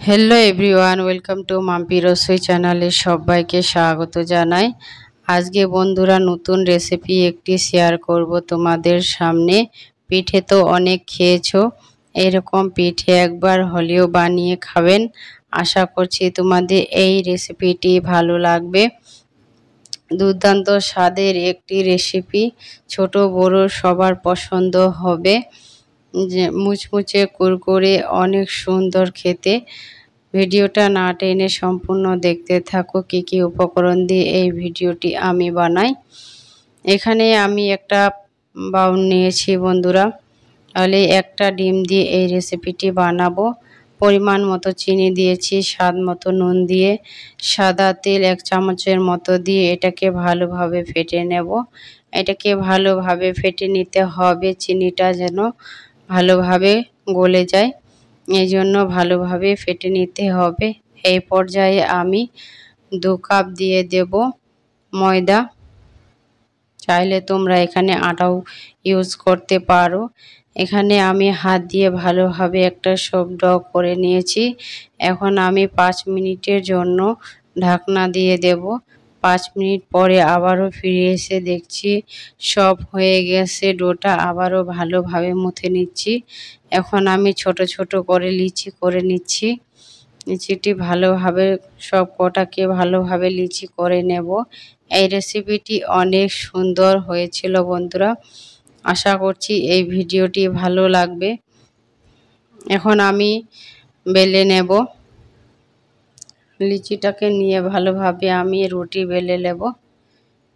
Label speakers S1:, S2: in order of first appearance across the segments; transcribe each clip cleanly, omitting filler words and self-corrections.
S1: Hello everyone, welcome to Mampi Rasoi চ্যানেলে সবাইকে স্বাগত জানাই। আজকে বন্ধুরা নতুন রেসিপি একটি শেয়ার করব তোমাদের সামনে। পিঠে তো অনেক খেয়েছো, এরকম পিঠে একবার হলেও বানিয়ে খাবেন। আশা করছি তোমাদের এই রেসিপিটি ভালো লাগবে। দুর্দান্ত স্বাদের একটি রেসিপি, ছোট বড় সবার পছন্দ হবে। যে মুচমুচে কুরকুরে, অনেক সুন্দর খেতে। ভিডিওটা না টেনে সম্পূর্ণ দেখতে থাকো কি কি উপকরণ দিয়ে এই ভিডিওটি আমি বানাই। এখানে আমি একটা বাউল নিয়েছি বন্ধুরা, তাহলে একটা ডিম দিয়ে এই রেসিপিটি বানাবো। পরিমাণ মতো চিনি দিয়েছি, স্বাদ মতো নুন দিয়ে, সাদা তেল 1 চামচের মতো দিয়ে এটাকে ভালোভাবে ফেটে নেব। এটাকে ভালোভাবে ফেটে নিতে হবে, চিনিটা যেন ভালোভাবে গলে যায়, এই জন্য ভালোভাবে ফেটে নিতে হবে। এই পর্যায়ে আমি 2 কাপ দিয়ে দেব ময়দা। চাইলে তোমরা এখানে আটাও ইউজ করতে পারো। এখানে আমি হাত দিয়ে ভালোভাবে একটা সফট ডো করে নিয়েছি। এখন আমি 5 মিনিটের জন্য ঢাকনা দিয়ে দেব। 5 মিনিট পরে আবারও ফিরে এসে দেখছি সব হয়ে গেছে। ডোটা আবারও ভালোভাবে মুথে নিচ্ছি। এখন আমি ছোট ছোট করে লিচি করে নিচ্ছি। লিচিটি ভালোভাবে সব কটাকে ভালোভাবে লিচি করে নেব। এই রেসিপিটি অনেক সুন্দর হয়েছিল বন্ধুরা, আশা করছি এই ভিডিওটি ভালো লাগবে। এখন আমি বেলে নেব। লিচিটাকে নিয়ে ভালোভাবে আমি রুটি বেলে নেব।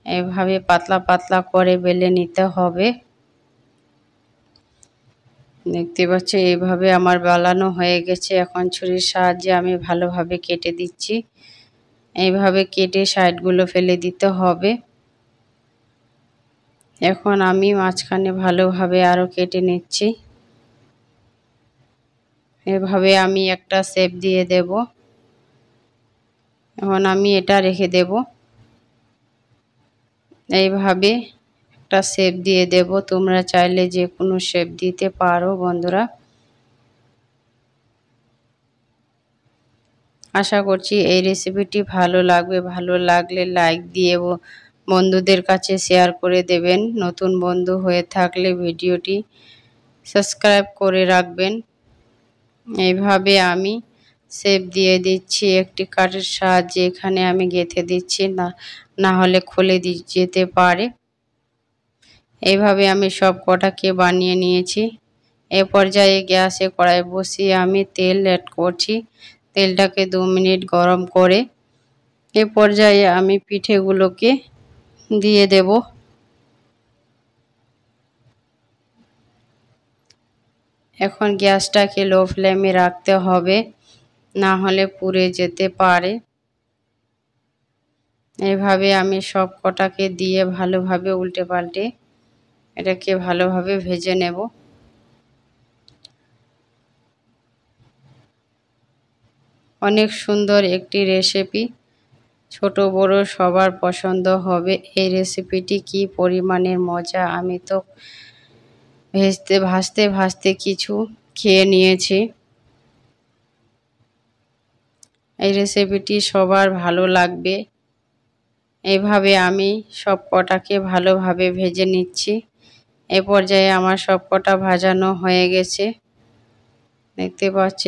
S1: এভাবে পাতলা পাতলা করে বেলে নিতে হবে। দেখতে পাচ্ছি এইভাবে আমার বানানো হয়ে গেছে। এখন ছুরির সাহায্যে আমি ভালোভাবে কেটে দিচ্ছি। এইভাবে কেটে সাইডগুলো ফেলে দিতে হবে। এখন আমি মাঝখানে ভালোভাবে আরও কেটে নিচ্ছি। এভাবে আমি একটা শেপ দিয়ে দেব। এখন আমি এটা রেখে দেব। এইভাবে একটা শেপ দিয়ে দেব। তোমরা চাইলে যে কোনো শেপ দিতে পারো বন্ধুরা। আশা করছি এই রেসিপিটি ভালো লাগবে। ভালো লাগলে লাইক দিয়ে বন্ধুদের কাছে শেয়ার করে দেবেন। নতুন বন্ধু হয়ে থাকলে ভিডিওটি সাবস্ক্রাইব করে রাখবেন। এইভাবে আমি শেপ দিয়ে দিচ্ছি একটি কাঠের সাহায্যে। এখানে আমি গেঁথে দিচ্ছি, না হলে খুলে যেতে পারে। এইভাবে আমি সব কটাকে বানিয়ে নিয়েছি। এ পর্যায়ে গ্যাসে কড়াই বসিয়ে আমি তেল অ্যাড করছি। তেলটাকে 2 মিনিট গরম করে এ পর্যায়ে আমি পিঠেগুলোকে দিয়ে দেব। এখন গ্যাসটাকে লো ফ্লেমে রাখতে হবে, না হলে পুড়ে যেতে পারে। এভাবে আমি সব কটাকে দিয়ে ভালোভাবে উল্টে পাল্টে এটাকে ভালোভাবে ভেজে নেব। অনেক সুন্দর একটি রেসিপি, ছোট বড় সবার পছন্দ হবে। এই রেসিপিটি কি পরিমাণের মজা, আমি তো ভাজতে ভাজতে কিছু খেয়ে নিয়েছি। এই রেসিপিটি সবার ভালো লাগবে। এইভাবে আমি সব কটাকে ভালোভাবে ভেজে নিচ্ছি। এ পর্যায়ে আমার সব কটা ভাজানো হয়ে গেছে, দেখতে পাচ্ছি।